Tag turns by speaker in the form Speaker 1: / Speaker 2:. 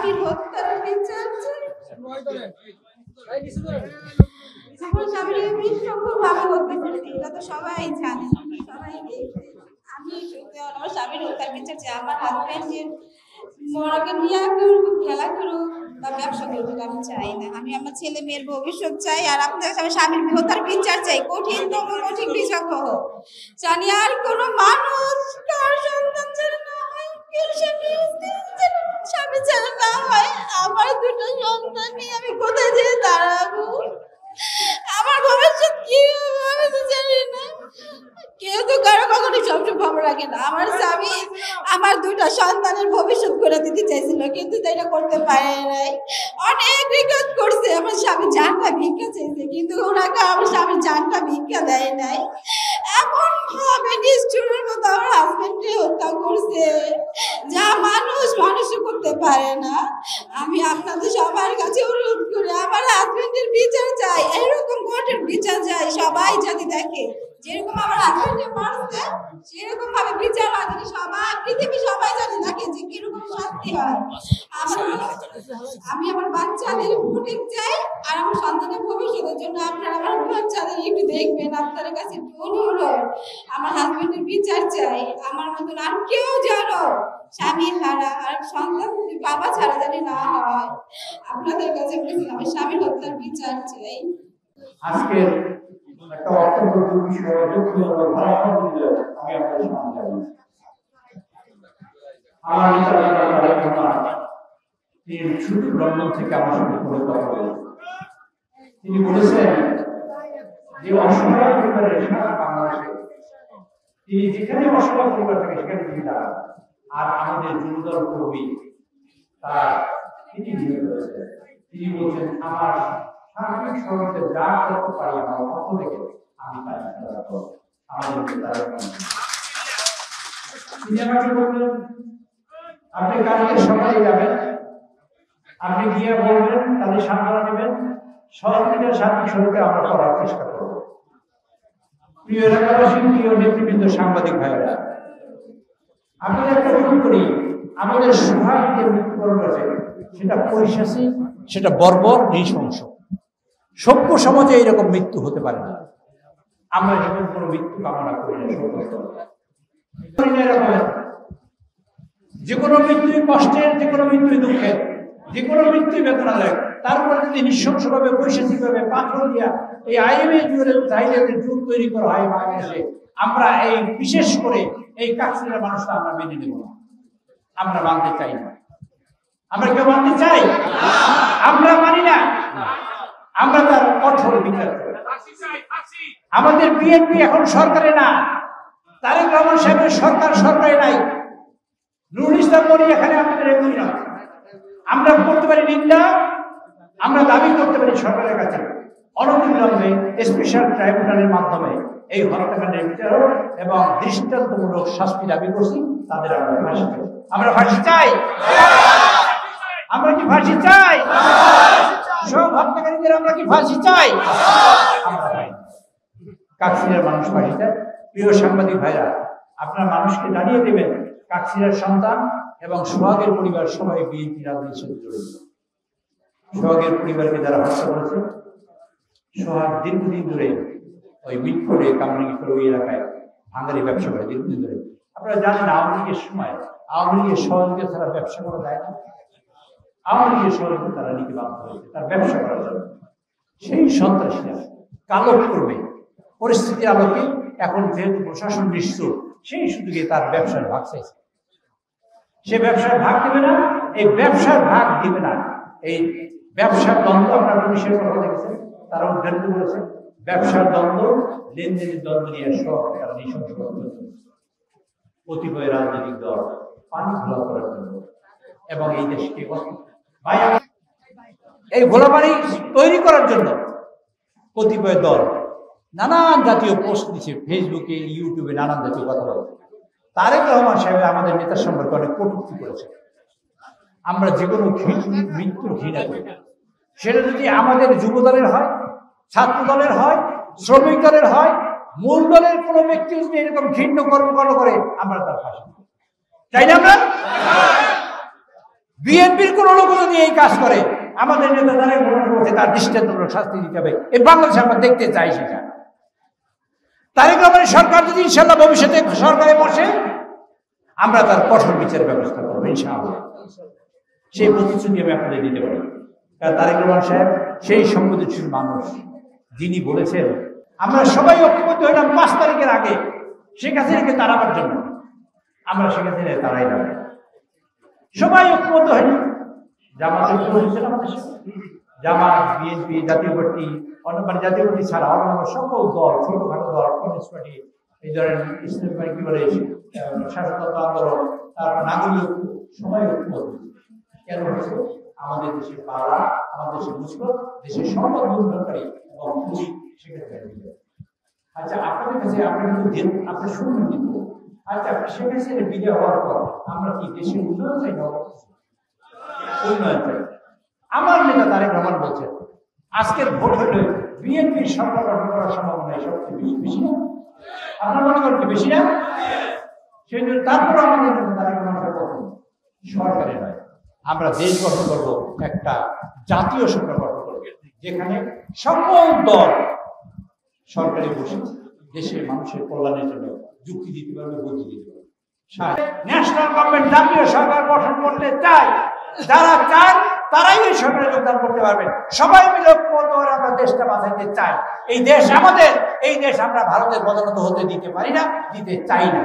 Speaker 1: স্বামীর হত্যার বিচার চাই। আমার স্বামীর নৃশংসভাবে হত্যা করেছে, এটা তো সবাই জানে, সবাই দেখছে। আমি আমার স্বামীর হত্যার বিচার চাই। আমার হাজবেন্ডের মরাকে নিয়ে খেলা করুক বা ব্যবসা করুক আমি চাই না। আমি আমার ছেলে মেয়ের ভবিষ্যৎ চাই, আর আপনার কাছে আমি স্বামীর হত্যার বিচার চাই, কঠিনতম কঠিন বিচার হোক। জানি আর কোনো মানুষ কার সন্তান ছাড়া না হয়, কেউ স্বামী ছাড়া না হয়। আমার দুটো সন্তান নিয়ে আমি কোথায় যেয়ে দাঁড়াবো? আমার ভবিষ্যৎ কি হবে আমি তো জানি না। কেউ তো কারো কখনো সবসময় খবর রাখে না। আমার স্বামী আমার দুটা সন্তানের ভবিষ্যৎ করে দিতে চাইছিল, কিন্তু এটা করতে পারে নাই। অনেক রিকোয়েস্ট করছে, আমার স্বামী জানটা ভিক্ষা চাইছে, কিন্তু ওনাকে আমার স্বামী জানটা ভিক্ষা দেয় নাই। এমন ভাবে নিষ্ঠুরের মতো আমার হাজবেন্ডকে হত্যা করছে, যা মানুষ মানুষও করতে পারে না। আমি আপনাদের সবার কাছে অনুরোধ করি, আমার হাজবেন্ডের বিচার চাই, এরকম কঠিন বিচার চাই। সবাই যদি দেখে যেরকম আমার হাজবেন্ডের মারছে, সেরকম ভাবে বিচার হয়, যদি সবাই পৃথিবী সবাই যদি দেখে যে কিরকম শাস্তি হয়। আমি আমার বাচ্চাদের প্রোটেক্ট চাই, আর আমার সন্তানের ভবিষ্যতের জন্য আপনারা আমার বাচ্চাদের একটু দেখবেন। আপনাদের কাছে একটু অনুরোধ, আমার হাজবেন্ডের বিচার চাই। আমার মতন আর কেউ যেন স্বামী ছাড়া আর সন্তান বাবা ছাড়া জানি না হয়। আপনাদের কাছে বলেছি আমার স্বামীর হত্যার বিচার চাই।
Speaker 2: আজকে একটা অত্যন্ত বিষয় দুঃখজনক ভালো দিলে আমি আপনাদের সামনে যাবো। আমার তিনি ছুটি লন্ডন থেকে আমার সঙ্গে করে কথা বলেন। তিনি বলেছেন যে অসহায় পরিবারের সারা বাংলাদেশে তিনি যেখানে অসহায় পরিবার থাকে সেখানে তিনি দাঁড়ান। আর আমাদের যুবদল কর্মী তার তিনি করেছেন, তিনি বলছেন আমার সার্বিক সমাজে যা করতে পারি আমার পক্ষ থেকে আমি তাই করব। আমাদের তিনি আমাকে বললেন আপনি কালকে সকালে যাবেন, আপনি গিয়ে বলবেন তাদের সান্ত্বনা দেবেন, সহযোগিতার সার্বিক সমিতি আমরা করার চেষ্টা করব। প্রিয় এলাকাবাসী, প্রিয় নেতৃবৃন্দ, সাংবাদিক ভাইয়েরা, আপনাদের একটা ভুল করি, আমাদের সোহাগ যে মৃত্যুবরণ আছে সেটা পৈশাচিক, সেটা বর্বর, নৃশংস। সভ্য সমাজে এইরকম মৃত্যু হতে পারে না। আমরা যখন কোনো মৃত্যু কামনা করি না, যে কোনো মৃত্যুই কষ্টের, যে কোনো মৃত্যুই দুঃখের, যে কোনো মৃত্যুই বেদনাদায়ক। তারপরে যদি নৃশংসভাবে বৈশ্বিকভাবে পাথর দিয়া এই আইএমএ জাহিলিয়াতের যুগ তৈরি করা হয় বাংলাদেশে, আমরা এই বিশেষ করে এই কাকসিরা মানুষটা আমরা মেনে নেব না, আমরা মানতে চাই না। আমরা কেউ মানতে চাই? আমরা মানি না। আমরা তার কঠোর বিচার করি। আমাদের বিএনপি এখন সরকারে না, তারেক রহমান সাহেবের সরকার সরকারে নাই, নুরুল ইসলাম মনি এখানে আমাদের এমনি নয়। আমরা করতে পারি নিন্দা, আমরা দাবি করতে পারি সরকারের কাছে অনতিবিলম্বে স্পেশাল ট্রাইব্যুনালের মাধ্যমে এই হত্যাকাণ্ডের বিচার এবং দৃষ্টান্তমূলক শাস্তি দাবি করছি। তাদের আমরা ফাঁসি চাই। আমরা ফাঁসি চাই। আমরা কি ফাঁসি চাই? সব হত্যাকারীদের আমরা কি ফাঁসি চাই? কাকসিরার মানুষ ফাঁসি চায়। প্রিয় সাংবাদিক ভাইরা, আপনারা মানুষকে জানিয়ে দেবেন কাকসিরার সন্তান এবং সোহাগের পরিবার সবাই বিএনপি রাজনীতির সাথে জড়িত। সোহাগের পরিবারকে যারা হত্যা করেছে, সোহাগ দীর্ঘদিন ধরে ওই মিটফোর্ডে কামরাঙ্গীর ওই এলাকায় ভাঙারি ব্যবসা করে দীর্ঘদিন ধরে। আপনারা জানেন আওয়ামী লীগের সময় আওয়ামী লীগের সহযোগিতা ছাড়া ব্যবসা করা যায় না। আওয়ামী লীগের সহযোগিতা তারা নিতে বাধ্য হয়েছে তার ব্যবসা করার জন্য। সেই সন্ত্রাসীরা কালো করবে পরিস্থিতির আলোকে এখন যেহেতু প্রশাসন নিশ্চুপ, সেই সুযোগে তার ব্যবসার ভাগ চাইছে। সে ব্যবসার ভাগ দেবে না, এই ব্যবসার ভাগ দিবে না। এই ব্যবসার দ্বন্দ্ব আপনার পুলিশের কথা দেখেছেন, তারা উদ্ধারিত করেছে। ব্যবসার দ্বন্দ্ব, লেনদেনের দ্বন্দ্ব নিয়ে সব তারা নৃশংস কতিপয় রাজনৈতিক দল পানি ঘোলা করার জন্য এবং এই দেশকে এই ঘোলাপানি তৈরি করার জন্য কতিপয় দল নানান জাতীয় পোস্ট দিচ্ছে, ফেসবুকে, ইউটিউবে নানান জাতীয় কথা বলছে। তারেক রহমান সাহেব আমাদের নেতার সম্পর্কে অনেক কটূক্তি করেছে। আমরা যে কোনো মৃত্যুর ঘৃণা করি, সেটা যদি আমাদের যুব দলের হয়, ছাত্র দলের হয়, শ্রমিক দলের হয়, মূল দলের কোনো ব্যক্তি যদি এরকম ঘৃণ্য কর্মকাণ্ড করে, আমরা তার ফাঁসি চাই না। আমরা বিএনপির কোন লোক যদি এই কাজ করে আমাদের নেতা তারেক রহমানের মধ্যে তার দৃষ্টান্তমূলক শাস্তি দিতে হবে। এই বাংলাদেশে আমরা দেখতে চাই সেটা। তারেক রহমানের সরকার যদি ইনশাআল্লাহ ভবিষ্যতে সরকারে বসে আমরা তার কঠোর বিচার ব্যবস্থা করবো ইনশাআল্লাহ। সেই প্রতিশ্রুতি আমি আপনাদের দিতে পারি। কারণ তারেক রহমান সাহেব সেই সংবেদনশীল মানুষ, যিনি বলেছেন আমরা সবাই ঐক্যবদ্ধ হইলাম 5 তারিখের আগে শেখ হাসিনাকে তাড়াবার জন্য। আমরা শেখ হাসিনাকে তাড়াই না, সবাই ঐক্যবদ্ধ হয়নি। জামাত ঐক্যবদ্ধ, আমাদের জামাত, বিএনপি, জাতীয় পার্টি, মানে জাতীয় পার্টি ছাড়া অন্যান্য সকল দল, ছোটখাটো দল, কমিউনিস্ট পার্টি, এই ধরনের ইসলামী কি বলে শাসনতন্ত্র আন্দোলন, তারপর নাগরিক সবাই ঐক্যবদ্ধ। কেন হচ্ছে আমাদের দেশে পাড়া, আমাদের দেশে মুসলিম, দেশের সম্পদ লুণ্ঠনকারী এবং পুঁজি সেক্ষেত্রে। আচ্ছা, আপনাদের কাছে আপনি শুনবেন কিন্তু, আচ্ছা শেখ হাসিনার বিদায় হওয়ার পর আমরা কি দেশের উন্নয়ন চাই না? উন্নয়ন চাই। আমার নেতা তারেক রহমান বলছেন আজকের ভোট হলে বিএনপির সরকার গঠন করার সম্ভাবনা সবচেয়ে বেশি না? আপনার মনে করেন কি বেশি না? সেই জন্য তারপর আমাদের নেতা তারেক রহমান সরকারে নয়, আমরা দেশ গঠন করবো, একটা জাতীয় সরকার গঠন করবো, যেখানে সকল দল সরকারে বসে দেশের মানুষের কল্যাণের জন্য যুক্তি দিতে পারবে, বুদ্ধি দিতে পারবে। ন্যাশনাল গভর্নমেন্ট জাতীয় সরকার গঠন করতে চায়, যারা চান তারাই এই সরকারে যোগদান করতে পারবেন। সবাই মিলে আমরা দেশটা বাঁচাইতে চাই। এই দেশ আমাদের, এই দেশ আমরা ভারতের বদলত হতে দিতে পারি না, দিতে চাই না।